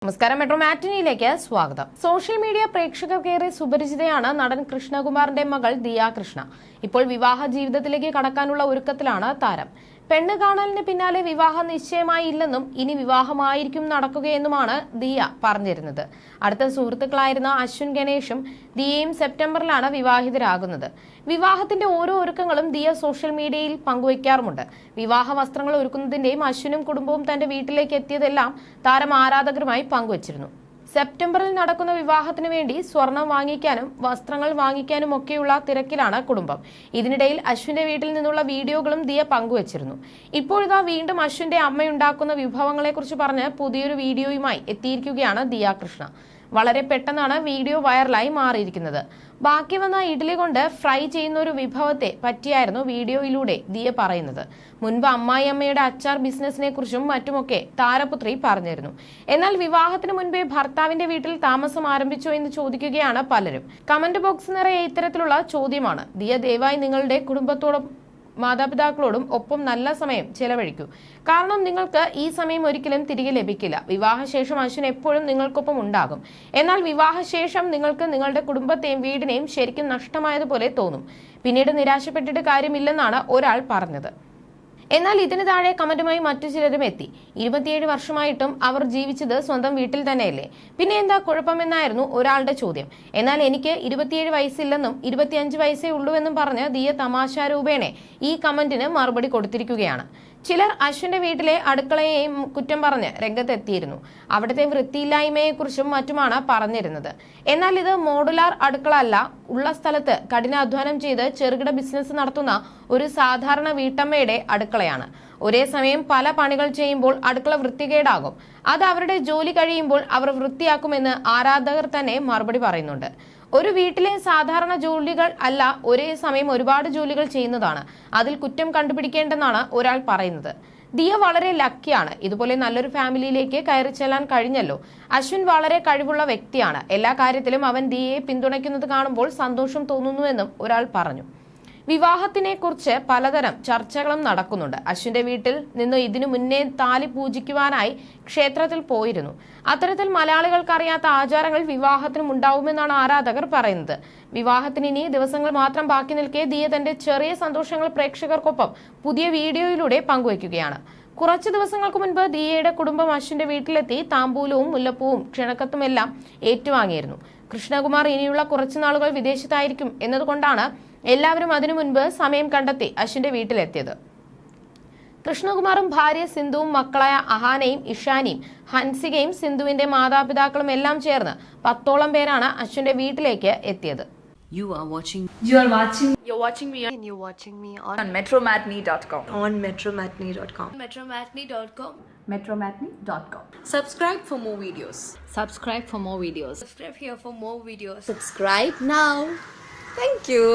നമസ്കാരം, മെട്രോ മാറ്റിനിയിലേക്ക് സ്വാഗതം. Social media പ്രേക്ഷകർക്കേറെ സുപരിചിതയാണ് നടൻ കൃഷ്ണകുമാറിന്റെ മകൾ ദിയ കൃഷ്ണ. ഇപ്പോൾ വിവാഹ ജീവിതത്തിലേക്ക് കടക്കാനുള്ള ഒരുക്കത്തിലാണ് താരം. പെണ്ണ് കാണലിന് പിന്നാലെ വിവാഹം നിശ്ചയമായില്ലെന്നും ഇനി വിവാഹമായിരിക്കും നടക്കുകയെന്നുമാണ് ദിയ പറഞ്ഞിരുന്നത്. അടുത്ത സുഹൃത്തുക്കളായിരുന്ന അശ്വിൻ ഗണേഷും ദിയയും സെപ്റ്റംബറിലാണ് വിവാഹിതരാകുന്നത്. വിവാഹത്തിന്റെ ഓരോ ഒരുക്കങ്ങളും ദിയ സോഷ്യൽ മീഡിയയിൽ പങ്കുവയ്ക്കാറുമുണ്ട്. വിവാഹ വസ്ത്രങ്ങൾ ഒരുക്കുന്നതിന്റെയും അശ്വിനും കുടുംബവും തന്റെ വീട്ടിലേക്ക് എത്തിയതെല്ലാം താരം ആരാധകരുമായി പങ്കുവച്ചിരുന്നു. സെപ്റ്റംബറിൽ നടക്കുന്ന വിവാഹത്തിന് വേണ്ടി സ്വർണം വാങ്ങിക്കാനും വസ്ത്രങ്ങൾ വാങ്ങിക്കാനും ഒക്കെയുള്ള തിരക്കിലാണ് കുടുംബം. ഇതിനിടയിൽ അശ്വിന്റെ വീട്ടിൽ നിന്നുള്ള വീഡിയോകളും ദിയ പങ്കുവച്ചിരുന്നു. ഇപ്പോഴിതാ വീണ്ടും അശ്വിന്റെ അമ്മയുണ്ടാക്കുന്ന വിഭവങ്ങളെക്കുറിച്ച് പറഞ്ഞ് പുതിയൊരു വീഡിയോയുമായി എത്തിയിരിക്കുകയാണ് ദിയ കൃഷ്ണ. വളരെ പെട്ടെന്നാണ് വീഡിയോ വൈറലായി മാറിയിരിക്കുന്നത്. ബാക്കി വന്ന ഇഡ്ഡലി കൊണ്ട് ഫ്രൈ ചെയ്യുന്ന ഒരു വിഭവത്തെ പറ്റിയായിരുന്നു വീഡിയോയിലൂടെ ദിയ പറയുന്നത്. മുൻപ് അമ്മായിയമ്മയുടെ അച്ചാർ ബിസിനസിനെ കുറിച്ചും മറ്റുമൊക്കെ താരപുത്രി പറഞ്ഞിരുന്നു. എന്നാൽ വിവാഹത്തിന് മുൻപേ ഭർത്താവിന്റെ വീട്ടിൽ താമസം ആരംഭിച്ചോ എന്ന് ചോദിക്കുകയാണ് പലരും. കമന്റ് ബോക്സ് നിറയെ ഇത്തരത്തിലുള്ള ചോദ്യമാണ്. ദിയ ദയവായി നിങ്ങളുടെ കുടുംബത്തോടും മാതാപിതാക്കളോടും ഒപ്പം നല്ല സമയം ചെലവഴിക്കൂ. കാരണം നിങ്ങൾക്ക് ഈ സമയം ഒരിക്കലും തിരികെ ലഭിക്കില്ല. വിവാഹശേഷം അശ്വിൻ എപ്പോഴും നിങ്ങൾക്കൊപ്പം ഉണ്ടാകും. എന്നാൽ വിവാഹശേഷം നിങ്ങൾക്ക് നിങ്ങളുടെ കുടുംബത്തെയും വീടിനെയും ശരിക്കും നഷ്ടമായതുപോലെ തോന്നും. പിന്നീട് നിരാശപ്പെട്ടിട്ട് കാര്യമില്ലെന്നാണ് ഒരാൾ പറഞ്ഞത്. എന്നാൽ ഇതിന് താഴെ കമന്റുമായി മറ്റു ചിലരും എത്തി. 27 വർഷമായിട്ടും അവർ ജീവിച്ചത് സ്വന്തം വീട്ടിൽ തന്നെയല്ലേ, പിന്നെ എന്താ കുഴപ്പമെന്നായിരുന്നു ഒരാളുടെ ചോദ്യം. എന്നാൽ എനിക്ക് 27 വയസ്സില്ലെന്നും 25 വയസ്സേ ഉള്ളൂവെന്നും പറഞ്ഞ് ദിയ തമാശാരൂപേണെ ഈ കമന്റിന് മറുപടി കൊടുത്തിരിക്കുകയാണ്. ചിലർ അശ്വിന്റെ വീട്ടിലെ അടുക്കളയെയും കുറ്റം പറഞ്ഞ് രംഗത്തെത്തിയിരുന്നു. അവിടുത്തെ വൃത്തിയില്ലായ്മയെക്കുറിച്ചും മറ്റുമാണ് പറഞ്ഞിരുന്നത്. എന്നാൽ ഇത് മോഡുലാർ അടുക്കള അല്ല, ഉള്ള സ്ഥലത്ത് കഠിനാധ്വാനം ചെയ്ത് ചെറുകിട ബിസിനസ് നടത്തുന്ന ഒരു സാധാരണ വീട്ടമ്മയുടെ അടുക്കളയാണ്. ഒരേ സമയം പല പണികൾ ചെയ്യുമ്പോൾ അടുക്കള വൃത്തികേടാകും. അത് അവരുടെ ജോലി കഴിയുമ്പോൾ അവർ വൃത്തിയാക്കുമെന്ന് ആരാധകർ തന്നെ മറുപടി പറയുന്നുണ്ട്. ഒരു വീട്ടിലെ സാധാരണ ജോലികൾ അല്ല, ഒരേ സമയം ഒരുപാട് ജോലികൾ ചെയ്യുന്നതാണ്. അതിൽ കുറ്റം കണ്ടുപിടിക്കേണ്ടെന്നാണ് ഒരാൾ പറയുന്നത്. ദിയ വളരെ ലക്കിയാണ്. ഇതുപോലെ നല്ലൊരു ഫാമിലിയിലേക്ക് കയറി ചെല്ലാൻ കഴിഞ്ഞല്ലോ. അശ്വിൻ വളരെ കഴിവുള്ള വ്യക്തിയാണ്. എല്ലാ കാര്യത്തിലും അവൻ ദിയയെ പിന്തുണയ്ക്കുന്നത് കാണുമ്പോൾ സന്തോഷം തോന്നുന്നുവെന്നും ഒരാൾ പറഞ്ഞു. വിവാഹത്തിനെ കുറിച്ച് പലതരം ചർച്ചകളും നടക്കുന്നുണ്ട്. അശ്വിന്റെ വീട്ടിൽ നിന്ന് ഇതിനു മുന്നേ താലി പൂജിക്കുവാനായി ക്ഷേത്രത്തിൽ പോയിരുന്നു. അത്തരത്തിൽ മലയാളികൾക്ക് അറിയാത്ത ആചാരങ്ങൾ വിവാഹത്തിനും ഉണ്ടാവുമെന്നാണ് ആരാധകർ പറയുന്നത്. വിവാഹത്തിന് ഇനി ദിവസങ്ങൾ മാത്രം ബാക്കി നിൽക്കെ ദിയ തന്റെ ചെറിയ സന്തോഷങ്ങൾ പ്രേക്ഷകർക്കൊപ്പം പുതിയ വീഡിയോയിലൂടെ പങ്കുവയ്ക്കുകയാണ്. കുറച്ചു ദിവസങ്ങൾക്ക് മുൻപ് ദിയയുടെ കുടുംബം അശ്വിന്റെ വീട്ടിലെത്തി താമ്പൂലവും മുല്ലപ്പൂവും ക്ഷണക്കത്തുമെല്ലാം ഏറ്റുവാങ്ങിയിരുന്നു. കൃഷ്ണകുമാർ ഇനിയുള്ള കുറച്ചു നാളുകൾ വിദേശത്തായിരിക്കും എന്നതുകൊണ്ടാണ് എല്ലാവരും അതിനു മുൻപ് സമയം കണ്ടെത്തി അശ്വിന്റെ വീട്ടിലെത്തിയത്. കൃഷ്ണകുമാറും ഭാര്യ സിന്ധുവും മക്കളായ അഹാനയും ഇഷാനിയും ഹൻസികയും സിന്ധുവിന്റെ മാതാപിതാക്കളും എല്ലാം ചേർന്ന് 10ഓളം പേരാണ് അശ്വിന്റെ വീട്ടിലേക്ക് എത്തിയത്. You're watching me on metromatney.com. metromatney.com. Subscribe for more videos. Subscribe for more videos. Subscribe here for more videos. Subscribe now. Thank you.